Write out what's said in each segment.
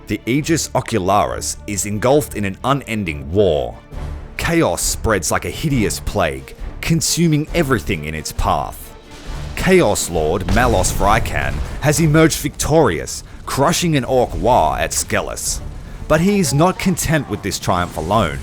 The Aegis Ocularis is engulfed in an unending war. Chaos spreads like a hideous plague, consuming everything in its path. Chaos Lord Malos Vrykan has emerged victorious, crushing an Orc WAAGGH at Scelus. But he is not content with this triumph alone.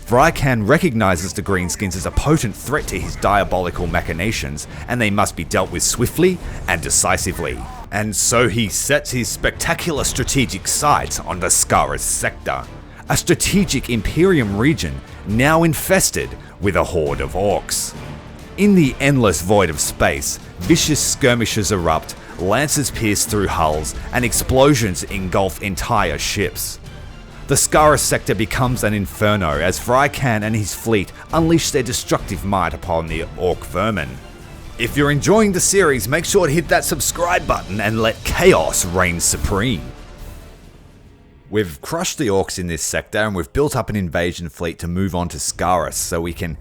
Vrykan recognizes the Greenskins as a potent threat to his diabolical machinations, and they must be dealt with swiftly and decisively. And so he sets his spectacular strategic sights on the Scarus sector, a strategic Imperium region now infested with a horde of Orcs. In the endless void of space, vicious skirmishes erupt, lances pierce through hulls, and explosions engulf entire ships. The Scarus sector becomes an inferno as Vrykan and his fleet unleash their destructive might upon the Orc vermin. If you're enjoying the series, make sure to hit that subscribe button and let chaos reign supreme. We've crushed the Orcs in this sector and we've built up an invasion fleet to move on to Scarus so we can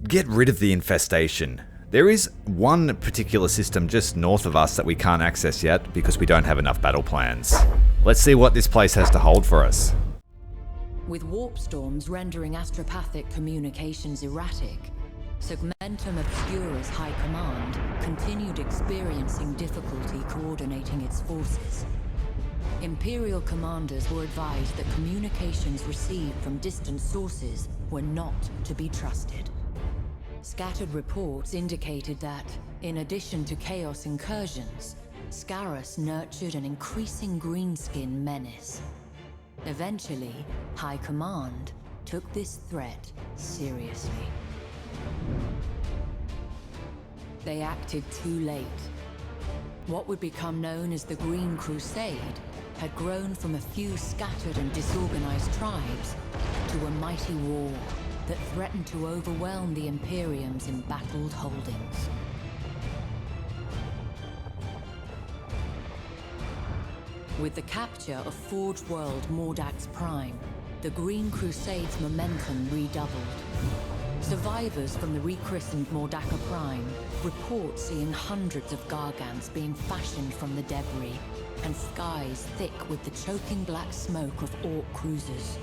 get rid of the infestation. There is one particular system just north of us that we can't access yet because we don't have enough battle plans. Let's see what this place has to hold for us. With warp storms rendering astropathic communications erratic, Segmentum Obscura's High Command continued experiencing difficulty coordinating its forces. Imperial commanders were advised that communications received from distant sources were not to be trusted. Scattered reports indicated that, in addition to chaos incursions, Scarus nurtured an increasing greenskin menace. Eventually, High Command took this threat seriously. They acted too late. What would become known as the Green Crusade had grown from a few scattered and disorganized tribes to a mighty war that threatened to overwhelm the Imperium's embattled holdings. With the capture of Forge World Mordax Prime, the Green Crusade's momentum redoubled. Survivors from the rechristened Mordaka Prime report seeing hundreds of Gargants being fashioned from the debris, and skies thick with the choking black smoke of Orc cruisers.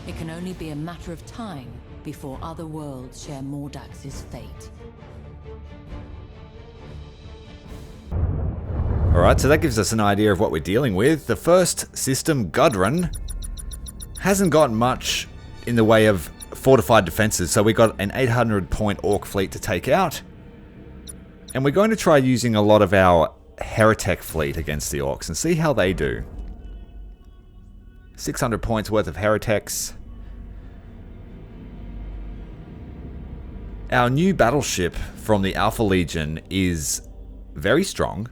It can only be a matter of time before other worlds share Mordax's fate. Alright, so that gives us an idea of what we're dealing with. The first system, Gudrun, hasn't got much in the way of fortified defenses, so we got an 800 point Orc fleet to take out. And we're going to try using a lot of our Heretic fleet against the Orcs and see how they do. 600 points worth of Heretics. Our new battleship from the Alpha Legion is very strong,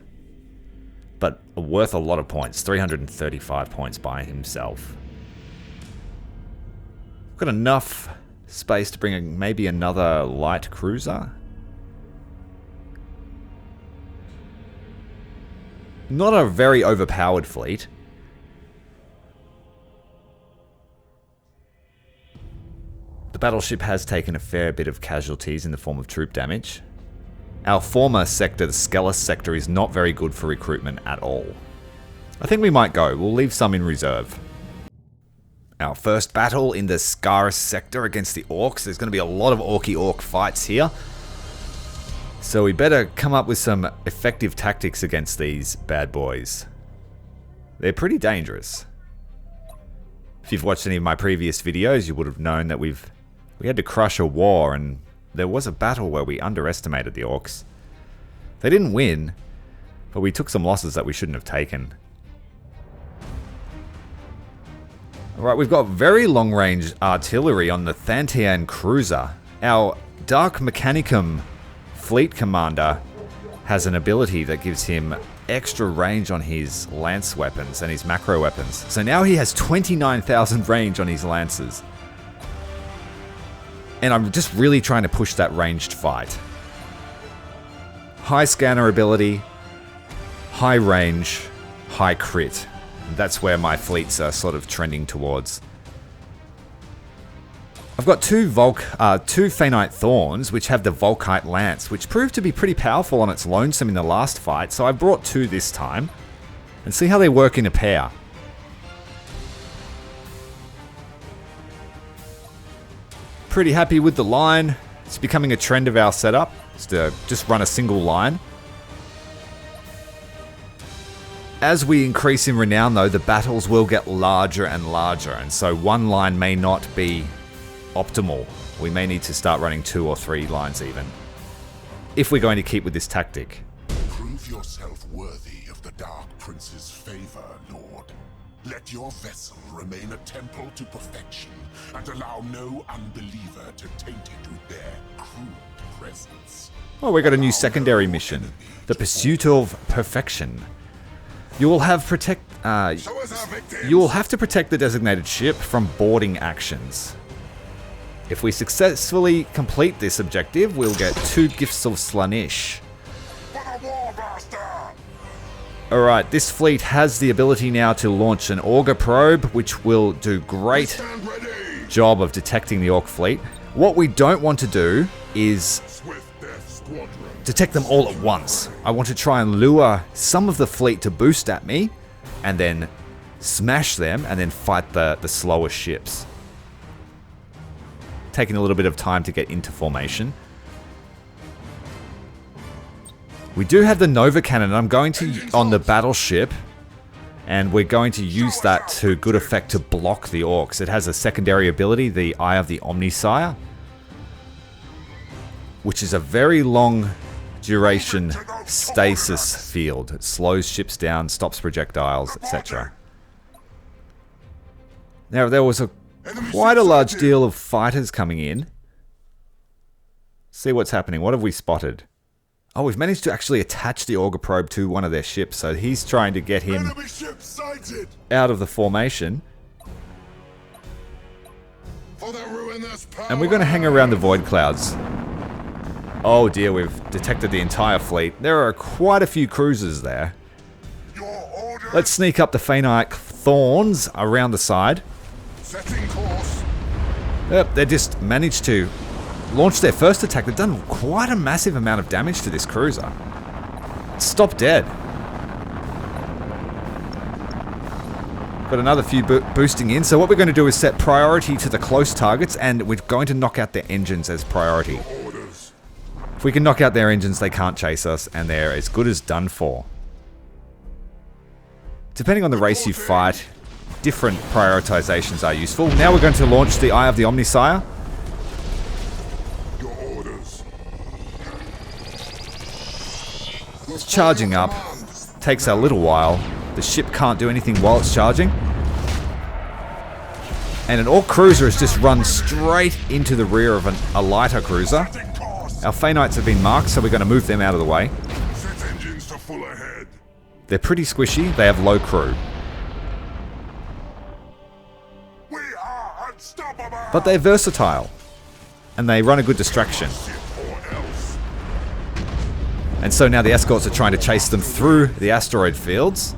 but worth a lot of points. 335 points by himself. We've got enough space to bring maybe another light cruiser. Not a very overpowered fleet. The battleship has taken a fair bit of casualties in the form of troop damage. Our former sector, the Scelus sector, is not very good for recruitment at all. I think we might go. We'll leave some in reserve. Our first battle in the Scarus sector against the Orcs. There's going to be a lot of Orc fights here. So we better come up with some effective tactics against these bad boys. They're pretty dangerous. If you've watched any of my previous videos, you would have known that we had to crush a war, and there was a battle where we underestimated the Orcs. They didn't win, but we took some losses that we shouldn't have taken. Alright, we've got very long-range artillery on the Thantian cruiser. Our Dark Mechanicum fleet commander has an ability that gives him extra range on his lance weapons and his macro weapons. So now he has 29,000 range on his lances. And I'm just really trying to push that ranged fight. High scanner ability, high range, high crit. That's where my fleets are sort of trending towards. I've got two Phaenite Thorns, which have the Volkite Lance, which proved to be pretty powerful on its lonesome in the last fight, so I brought two this time. And see how they work in a pair. Pretty happy with the line. It's becoming a trend of our setup. It's to just run a single line. As we increase in renown though, the battles will get larger and larger, and so one line may not be optimal. We may need to start running 2 or 3 lines even, if we're going to keep with this tactic. Prove yourself worthy of the Dark Prince's favor, Lord. Let your vessel remain a temple to perfection, and allow no unbeliever to taint it with their crude presence. Oh, we got a new secondary mission. The Pursuit of Perfection. You will have to protect the designated ship from boarding actions. If we successfully complete this objective, we'll get 2 Gifts of Slaanesh. Alright, this fleet has the ability now to launch an auger probe, which will do great job of detecting the Orc fleet. What we don't want to do is detect them all at once. I want to try and lure some of the fleet to boost at me, and then smash them, and then fight the slower ships. Taking a little bit of time to get into formation. We do have the Nova Cannon. I'm going to, on the battleship, and we're going to use that to good effect to block the Orcs. It has a secondary ability, the Eye of the Omnisire, which is a very long duration stasis field. It slows ships down, stops projectiles, etc. Now, there was quite a large deal of fighters coming in. See what's happening. What have we spotted? Oh, we've managed to actually attach the auger probe to one of their ships, so he's trying to get him out of the formation. And we're going to hang around the void clouds. Oh dear, we've detected the entire fleet. There are quite a few cruisers there. Let's sneak up the Phaenite Thorns around the side. Yep, they just managed to launch their first attack. They've done quite a massive amount of damage to this cruiser. Stop dead. Got another few boosting in. So what we're going to do is set priority to the close targets, and we're going to knock out their engines as priority. If we can knock out their engines, they can't chase us, and they're as good as done for. Depending on the race you fight, different prioritizations are useful. Now we're going to launch the Eye of the Omnisire. It's charging up. Takes a little while. The ship can't do anything while it's charging. And an Orc cruiser has just run straight into the rear of a lighter cruiser. Our Phaenites have been marked, so we're going to move them out of the way. They're pretty squishy. They have low crew. But they're versatile. And they run a good distraction. And so now the escorts are trying to chase them through the asteroid fields.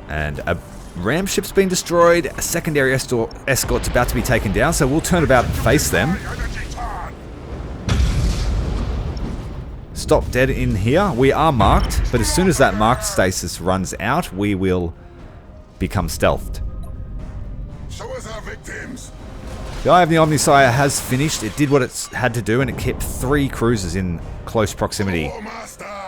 And a ram ship's been destroyed. A secondary escort's about to be taken down, so we'll turn about and face them. Stop dead in here. We are marked, but as soon as that marked stasis runs out, we will become stealthed. Show us our victims. The Eye of the Omnisire has finished. It did what it had to do, and it kept 3 cruisers in close proximity.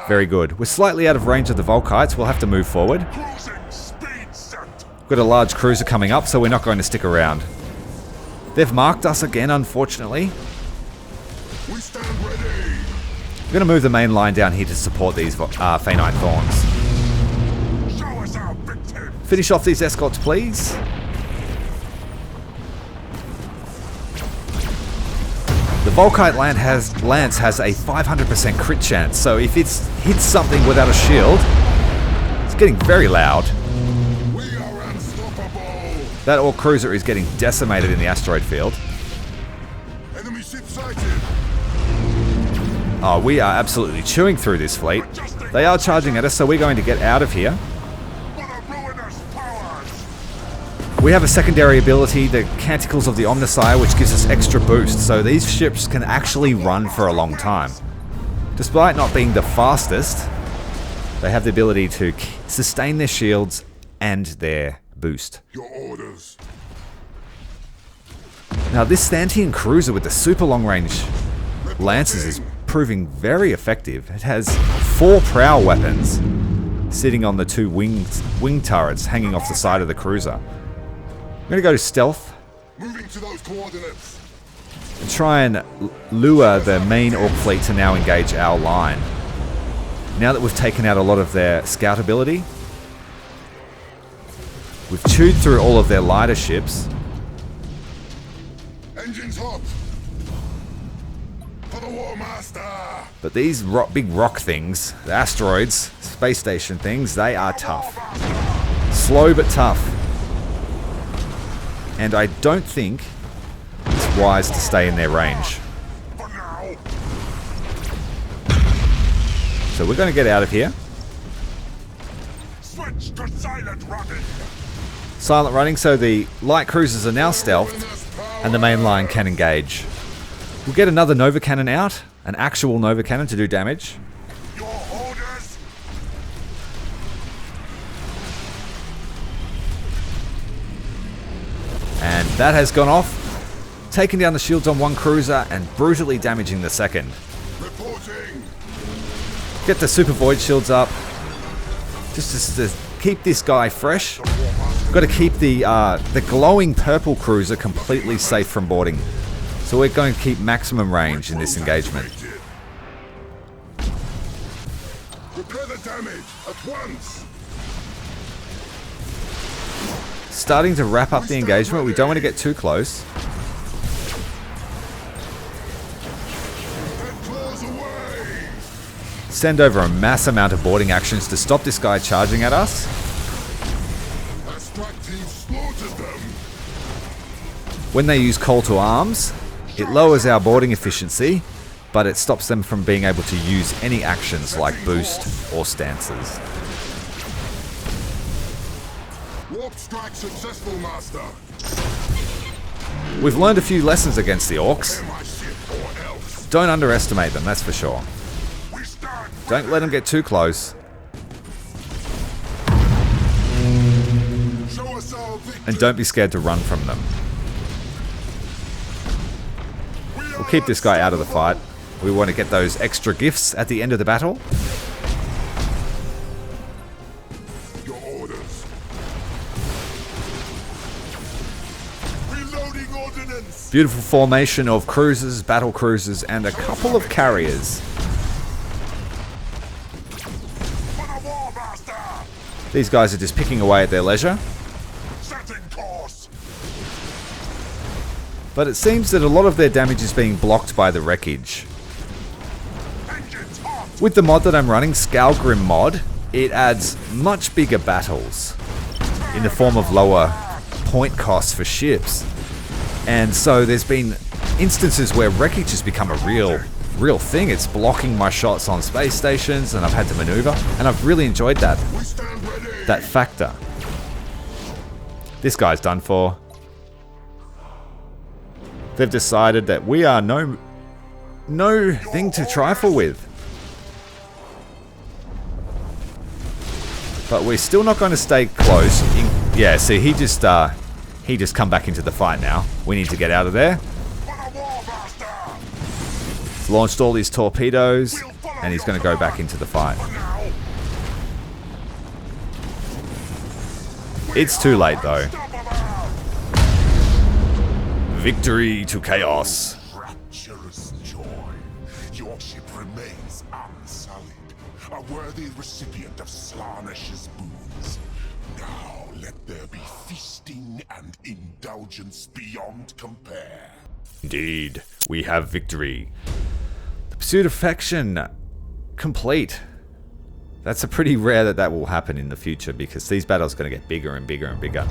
Very good. We're slightly out of range of the Volkites. We'll have to move forward. We've got a large cruiser coming up, so we're not going to stick around. They've marked us again, unfortunately. We stand ready. We're going to move the main line down here to support these Phaenite Thorns. Show us our victims. Finish off these escorts, please. The Volkite Lance has a 500% crit chance, so if it hits something without a shield, it's getting very loud. We are unstoppable. That Orc cruiser is getting decimated in the asteroid field. Enemy ship sighted. Oh, we are absolutely chewing through this fleet. They are charging at us, so we're going to get out of here. We have a secondary ability, the Canticles of the Omnisire, which gives us extra boost, so these ships can actually run for a long time. Despite not being the fastest, they have the ability to sustain their shields and their boost. Your orders. Now this Thantian cruiser with the super long range lances is proving very effective. It has 4 prow weapons sitting on the 2 wing turrets hanging off the side of the cruiser. I'm going to go to stealth. Moving to those coordinates. And try and lure the main Orc fleet to now engage our line. Now that we've taken out a lot of their scout ability, we've chewed through all of their lighter ships. Engines hot. For the War Master. But these big rock things, the asteroids, space station things, they are tough. Slow but tough. And I don't think it's wise to stay in their range. So we're going to get out of here. Switch to silent running. Silent running, so the light cruisers are now stealthed, and the main line can engage. We'll get another Nova Cannon out, an actual Nova Cannon to do damage. Your orders. And that has gone off, taking down the shields on one cruiser and brutally damaging the second. Reporting. Get the super void shields up, just to keep this guy fresh. Got to keep the glowing purple cruiser completely safe from boarding. So we're going to keep maximum range in this engagement. Repair the damage at once. Starting to wrap up the engagement. We don't want to get too close. Send over a mass amount of boarding actions to stop this guy charging at us. When they use call to arms, it lowers our boarding efficiency, but it stops them from being able to use any actions like boost or stances. Warp strike successful, Master. We've learned a few lessons against the Orcs. My ship or else. Don't underestimate them, that's for sure. We stand. Don't let them get too close. Show us our victory. And don't be scared to run from them. We'll keep this guy out of the fight. We want to get those extra gifts at the end of the battle. Your orders. Reloading ordnance. Beautiful formation of cruisers, battle cruisers, and a couple of carriers. For the War Master. These guys are just picking away at their leisure. Setting course. But it seems that a lot of their damage is being blocked by the wreckage. Engines hot. With the mod that I'm running, Skalgrim mod, it adds much bigger battles in the form of lower point costs for ships. And so there's been instances where wreckage has become a real thing. It's blocking my shots on space stations and I've had to maneuver, and I've really enjoyed that factor. This guy's done for. They've decided that we are no thing to trifle with. But we're still not going to stay close. Yeah, see, he just come back into the fight now. We need to get out of there. He's launched all his torpedoes, and he's going to go back into the fight. It's too late, though. Victory to Chaos. Treacherous joy. Your ship remains unsullied, a worthy recipient of Slanish's boons. Now let there be feasting and indulgence beyond compare. Indeed, we have victory. The pursuit of perfection complete. That's a pretty rare that will happen in the future, because these battles are going to get bigger and bigger and bigger.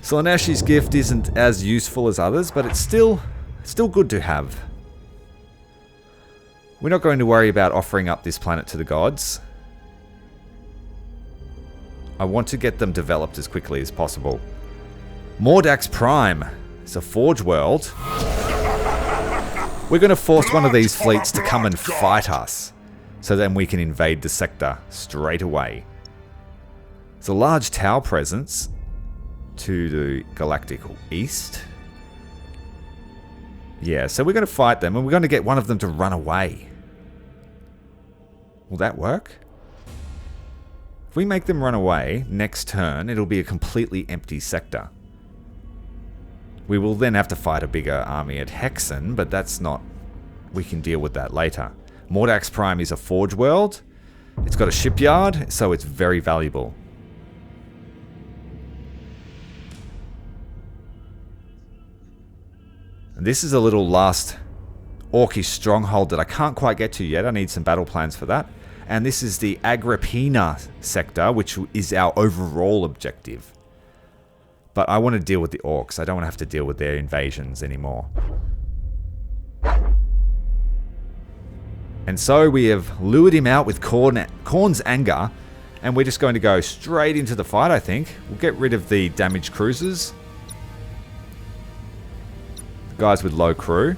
Slaneshi's gift isn't as useful as others, but it's still good to have. We're not going to worry about offering up this planet to the gods. I want to get them developed as quickly as possible. Mordax Prime. It's a Forge world. We're going to force one of these fleets to come and fight us, so then we can invade the sector straight away. It's a large Tau presence to the galactic east. Yeah, so we're going to fight them, and we're going to get one of them to run away. Will that work? If we make them run away, next turn, it'll be a completely empty sector. We will then have to fight a bigger army at Hexen, but that's not... We can deal with that later. Mordax Prime is a forge world. It's got a shipyard, so it's very valuable. And this is a little last Orcish stronghold that I can't quite get to yet. I need some battle plans for that. And this is the Agrippina sector, which is our overall objective. But I want to deal with the Orcs. I don't want to have to deal with their invasions anymore. And so we have lured him out with Khorne's anger. And we're just going to go straight into the fight, I think. We'll get rid of the damaged cruisers. The guys with low crew.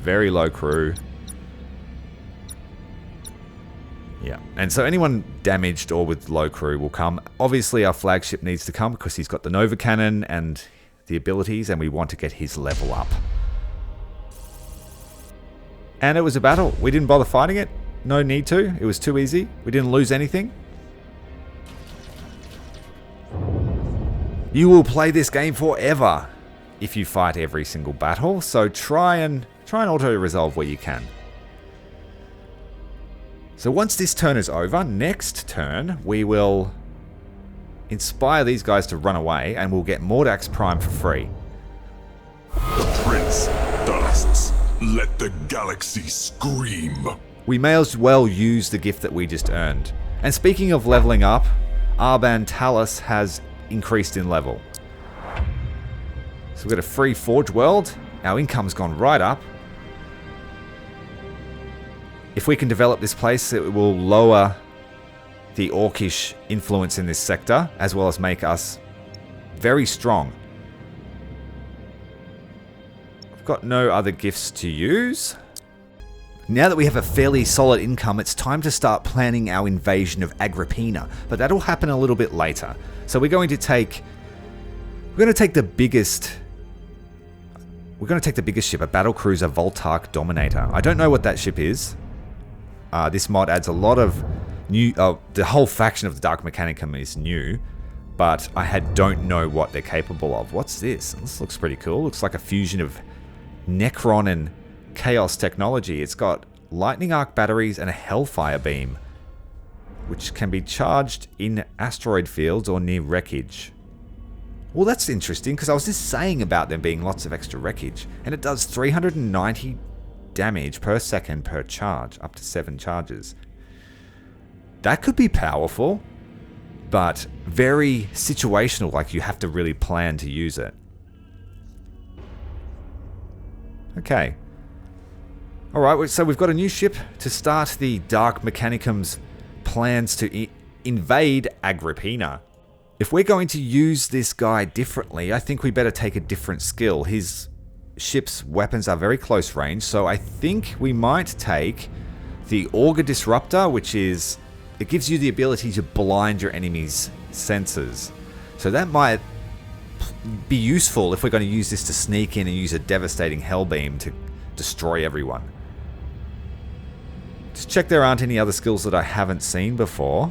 Very low crew. Yeah, and so anyone damaged or with low crew will come. Obviously our flagship needs to come because he's got the Nova Cannon and the abilities, and we want to get his level up. And it was a battle. We didn't bother fighting it. No need to. It was too easy. We didn't lose anything. You will play this game forever if you fight every single battle, so try and auto-resolve where you can. So once this turn is over, next turn we will inspire these guys to run away, and we'll get Mordax Prime for free. The prince thirsts. Let the galaxy scream. We may as well use the gift that we just earned. And speaking of leveling up, Arban Talus has increased in level. So we've got a free Forge World. Our income's gone right up. If we can develop this place, it will lower the Orcish influence in this sector, as well as make us very strong. I've got no other gifts to use. Now that we have a fairly solid income, it's time to start planning our invasion of Agrippina, but that'll happen a little bit later. So we're going to take the biggest ship, a battlecruiser Voltarch Dominator. I don't know what that ship is. This mod adds a lot of new... the whole faction of the Dark Mechanicum is new, but I don't know what they're capable of. What's this? This looks pretty cool. Looks like a fusion of Necron and Chaos technology. It's got lightning arc batteries and a Hellfire beam, which can be charged in asteroid fields or near wreckage. Well, that's interesting, because I was just saying about them being lots of extra wreckage, and it does 390 damage per second per charge, up to 7 charges. That could be powerful, but very situational, like you have to really plan to use it. Okay. Alright, so we've got a new ship to start the Dark Mechanicum's plans to invade Agrippina. If we're going to use this guy differently, I think we better take a different skill. His ship's weapons are very close range, so I think we might take the Augur Disruptor, which is... it gives you the ability to blind your enemy's senses. So that might be useful if we're going to use this to sneak in and use a devastating Hellbeam to destroy everyone. Just check there aren't any other skills that I haven't seen before.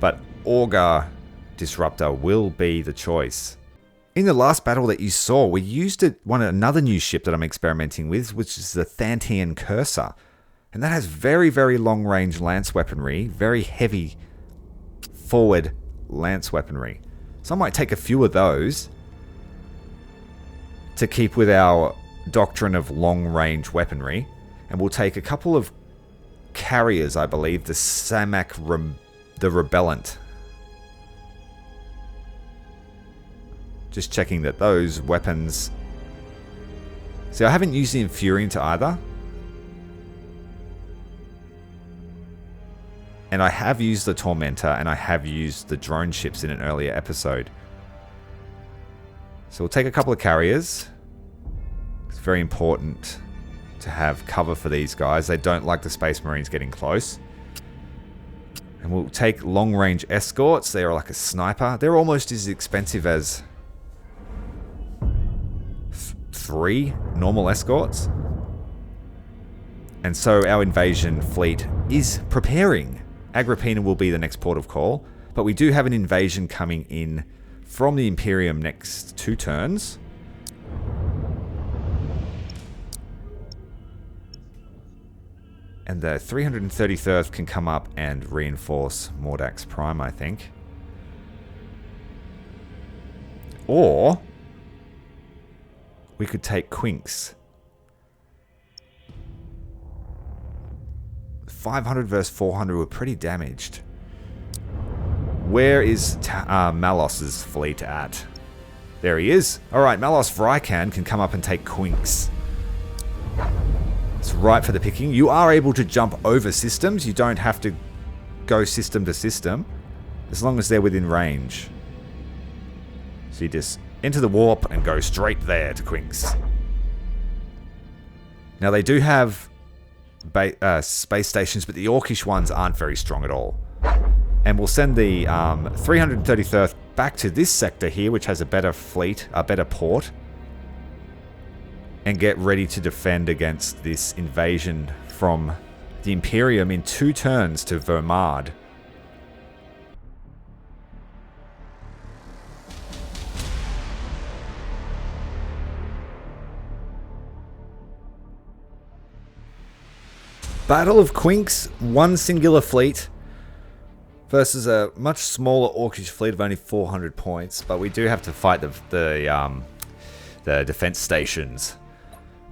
But Augur Disruptor will be the choice. In the last battle that you saw, we used another new ship that I'm experimenting with, which is the Thantian Cursor. And that has very, very long range lance weaponry, very heavy forward lance weaponry. So I might take a few of those to keep with our doctrine of long range weaponry. And we'll take a couple of carriers, I believe, the Samak the Rebellent. Just checking that those weapons... See, I haven't used the Infuriant either. And I have used the Tormentor, and I have used the drone ships in an earlier episode. So we'll take a couple of carriers. It's very important to have cover for these guys. They don't like the Space Marines getting close. And we'll take long-range escorts. They are like a sniper. They're almost as expensive as 3 normal escorts. And so our invasion fleet is preparing. Agrippina will be the next port of call. But we do have an invasion coming in from the Imperium next 2 turns. And the 333rd can come up and reinforce Mordak's Prime, I think. Or we could take Quinks. 500 versus 400 were pretty damaged. Where is Malos's fleet at? There he is. Alright, Malos Vrykan can come up and take Quinks. It's right for the picking. You are able to jump over systems. You don't have to go system to system, as long as they're within range. So you just enter the warp and go straight there to Quinks. Now they do have space stations, but the Orkish ones aren't very strong at all. And we'll send the 333rd back to this sector here, which has a better fleet, a better port. And get ready to defend against this invasion from the Imperium in 2 turns to Vermard. Battle of Quinks, 1 singular fleet versus a much smaller Orkish fleet of only 400 points. But we do have to fight the defense stations.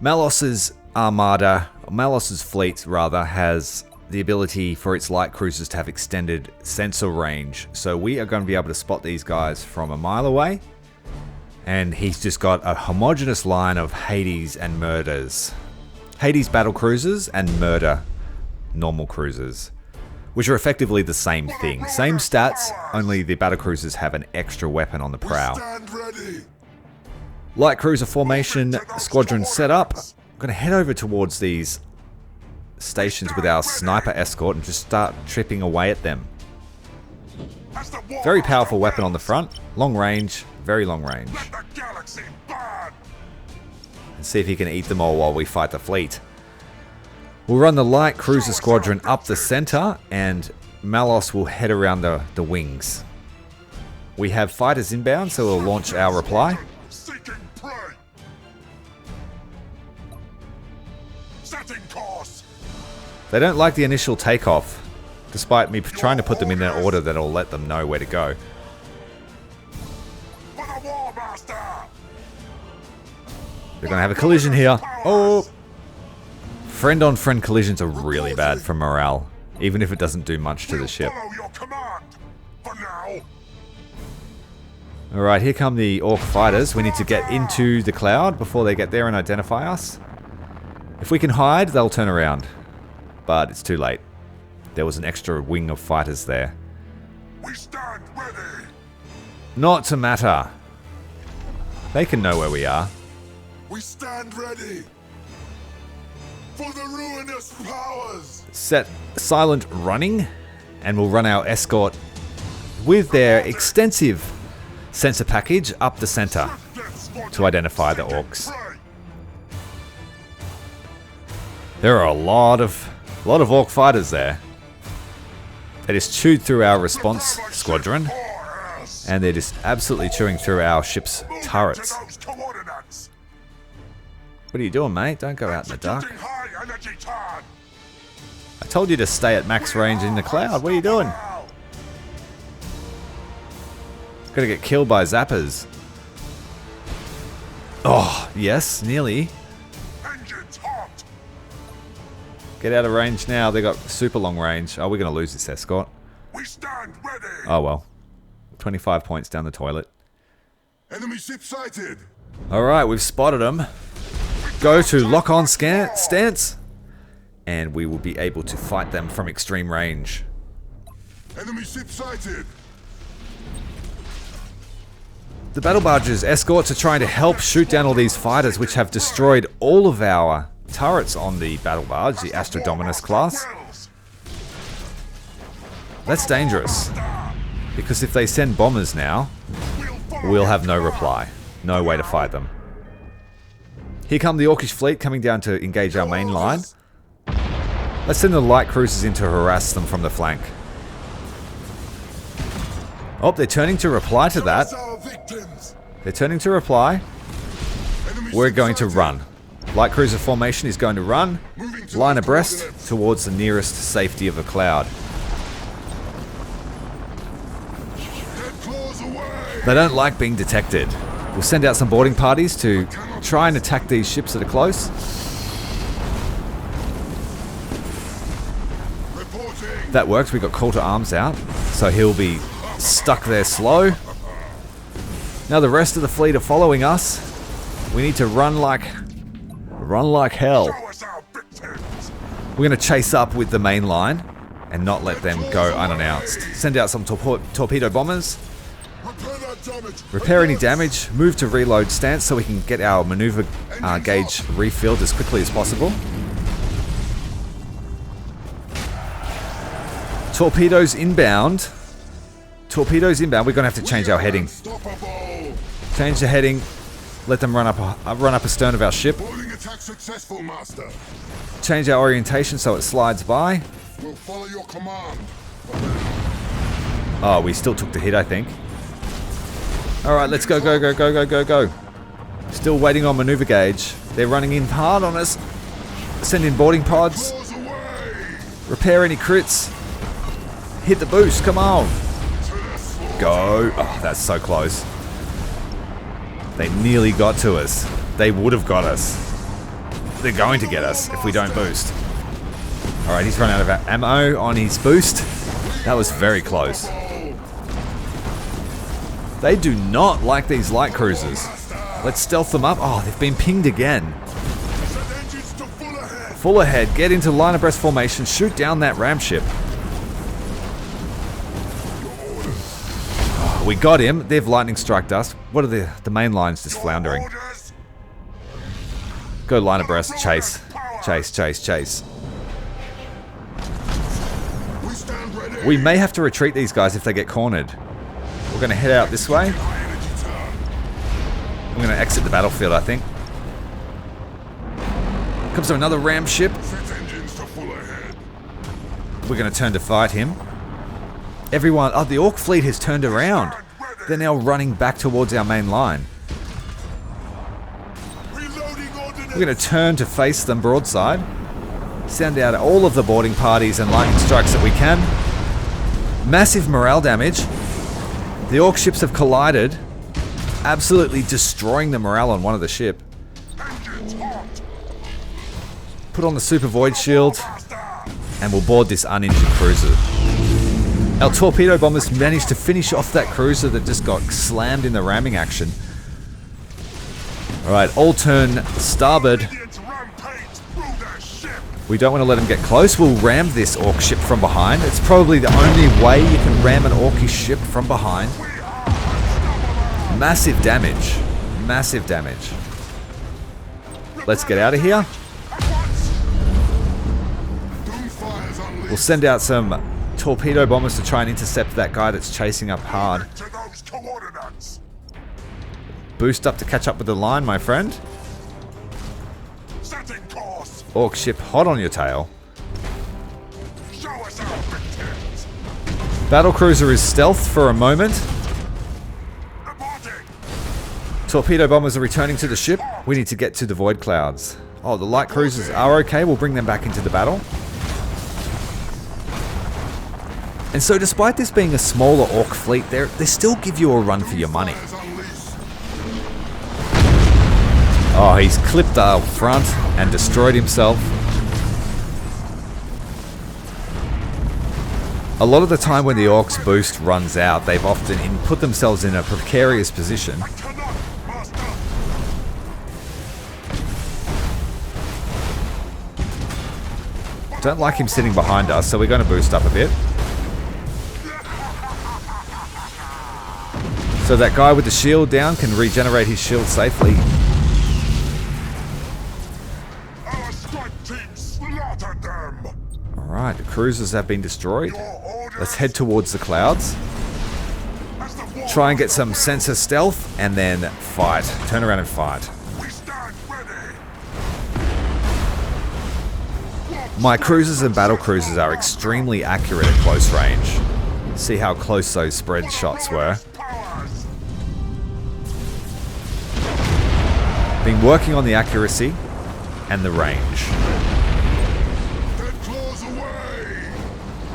Malos's armada, Malos's fleet rather, has the ability for its light cruisers to have extended sensor range. So we are going to be able to spot these guys from a mile away. And he's just got a homogeneous line of Hades and Murders. Hades battle cruisers and Murder normal cruisers, which are effectively the same thing. Same stats, only the battle cruisers have an extra weapon on the prow. Light cruiser formation, squadron set up. I'm going to head over towards these stations with our sniper escort and just start tripping away at them. Very powerful weapon on the front. Long range, very long range. And see if he can eat them all while we fight the fleet. We'll run the light cruiser squadron up the center, and Malos will head around the wings. We have fighters inbound, so we'll launch our reply. They don't like the initial takeoff, despite me trying to put them in an order that'll let them know where to go. They're going to have a collision here. Oh! Friend-on-friend collisions are really bad for morale, even if it doesn't do much to the ship. Alright, here come the Orc fighters. We need to get into the cloud before they get there and identify us. If we can hide, they'll turn around. But it's too late. There was an extra wing of fighters there. We stand ready. Not to matter. They can know where we are. We stand ready for the ruinous powers. Set silent running, and we'll run our escort with their extensive sensor package up the center to identify the Orcs. There are a lot of Orc fighters there. They just chewed through our response squadron, and they're just absolutely chewing through our ship's turrets. What are you doing, mate? Don't go out in the dark. I told you to stay at max range in the cloud. What are you doing? Gonna get killed by zappers. Oh, yes, nearly. Get out of range now. They got super long range. Oh, we're gonna lose this escort. We stand ready. Oh well. 25 points down the toilet. Enemy ship sighted. Alright, we've spotted them. Go to lock-on stance, and we will be able to fight them from extreme range. Enemy ship sighted. The battle barges escorts are trying to help shoot down all these fighters, which have destroyed all of our turrets on the battle barge, the Astrodominus class. That's dangerous. Because if they send bombers now, we'll have no reply. No way to fight them. Here come the Orcish fleet coming down to engage our main line. Let's send the light cruisers in to harass them from the flank. Oh, they're turning to reply to that. They're turning to reply. We're going to run. Light cruiser formation is going to run. Line abreast towards the nearest safety of the cloud. They don't like being detected. We'll send out some boarding parties to try and attack these ships that are close. That worked. We got call to arms out, so he'll be stuck there slow. Now the rest of the fleet are following us. We need to run like hell. We're going to chase up with the main line and not let them go unannounced. Send out some torpedo bombers. Repair any damage. Move to reload stance so we can get our maneuver gauge refilled as quickly as possible. Torpedoes inbound. Torpedoes inbound. We're going to have to change our heading. Change the heading. Let them run up astern of our ship. Change our orientation so it slides by. We'll follow your command. Oh, we still took the hit, I think. Alright, let's go, go, go, go, go, go, go. Still waiting on maneuver gauge. They're running in hard on us. Send in boarding pods. Repair any crits. Hit the boost, come on. Go. Oh, that's so close. They nearly got to us. They would have got us. They're going to get us if we don't boost. Alright, he's run out of ammo on his boost. That was very close. They do not like these light cruisers. Let's stealth them up. Oh, they've been pinged again. Full ahead. Get into line abreast formation. Shoot down that ram ship. Oh, we got him. They've lightning struck us. What are the main lines just floundering? Go line abreast. Chase. Chase, chase, chase. We may have to retreat these guys if they get cornered. We're going to head out this way. I'm going to exit the battlefield, I think. Comes to another ram ship. We're going to turn to fight him. Everyone... Oh, the Orc fleet has turned around. They're now running back towards our main line. We're going to turn to face them broadside. Send out all of the boarding parties and lightning strikes that we can. Massive morale damage. The Orc ships have collided, absolutely destroying the morale on one of the ship. Put on the super void shield, and we'll board this uninjured cruiser. Our torpedo bombers managed to finish off that cruiser that just got slammed in the ramming action. Alright, all turn starboard. We don't want to let them get close. We'll ram this Orc ship from behind. It's probably the only way you can ram an Orcish ship from behind. Massive damage. Massive damage. Let's get out of here. We'll send out some torpedo bombers to try and intercept that guy that's chasing up hard. Boost up to catch up with the line, my friend. Orc ship hot on your tail. Battlecruiser is stealth for a moment. Torpedo bombers are returning to the ship. We need to get to the void clouds. Oh, the light cruisers are okay. We'll bring them back into the battle. And so despite this being a smaller Orc fleet, they still give you a run for your money. Oh, he's clipped our front and destroyed himself. A lot of the time when the Orcs boost runs out, they've often put themselves in a precarious position. Don't like him sitting behind us, so we're going to boost up a bit. So that guy with the shield down can regenerate his shield safely. Alright, the cruisers have been destroyed. Let's head towards the clouds. Try and get some sensor stealth, and then fight. Turn around and fight. My cruisers and battle cruisers are extremely accurate at close range. See how close those spread shots were. Been working on the accuracy and the range.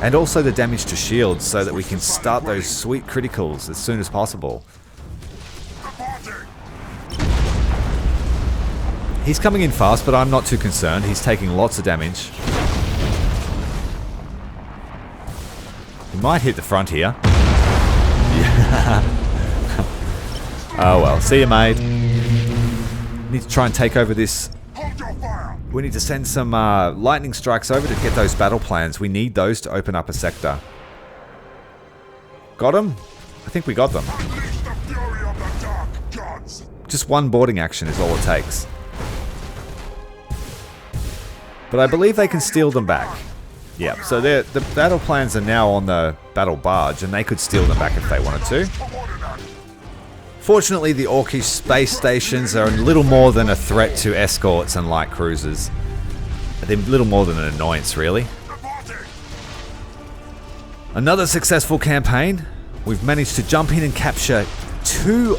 And also the damage to shields so that we can start those sweet criticals as soon as possible. He's coming in fast, but I'm not too concerned. He's taking lots of damage. He might hit the front here. Yeah. Oh well, see you, mate. Need to try and take over this. We need to send some lightning strikes over to get those battle plans. We need those to open up a sector. Got them? I think we got them. Just one boarding action is all it takes. But I believe they can steal them back. Yeah, so the battle plans are now on the battle barge, and they could steal them back if they wanted to. Fortunately, the Orkish space stations are a little more than a threat to escorts and light cruisers. They're little more than an annoyance, really. Another successful campaign. We've managed to jump in and capture three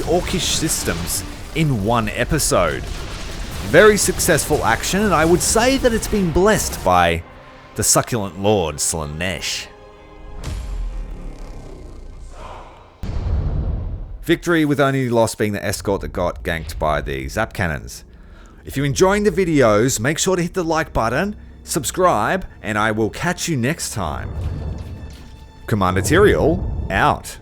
Orkish systems in one episode. Very successful action, and I would say that it's been blessed by the succulent Lord Slaanesh. Victory with only loss being the escort that got ganked by the zap cannons. If you're enjoying the videos, make sure to hit the like button, subscribe, and I will catch you next time. Commander Tyrael, out.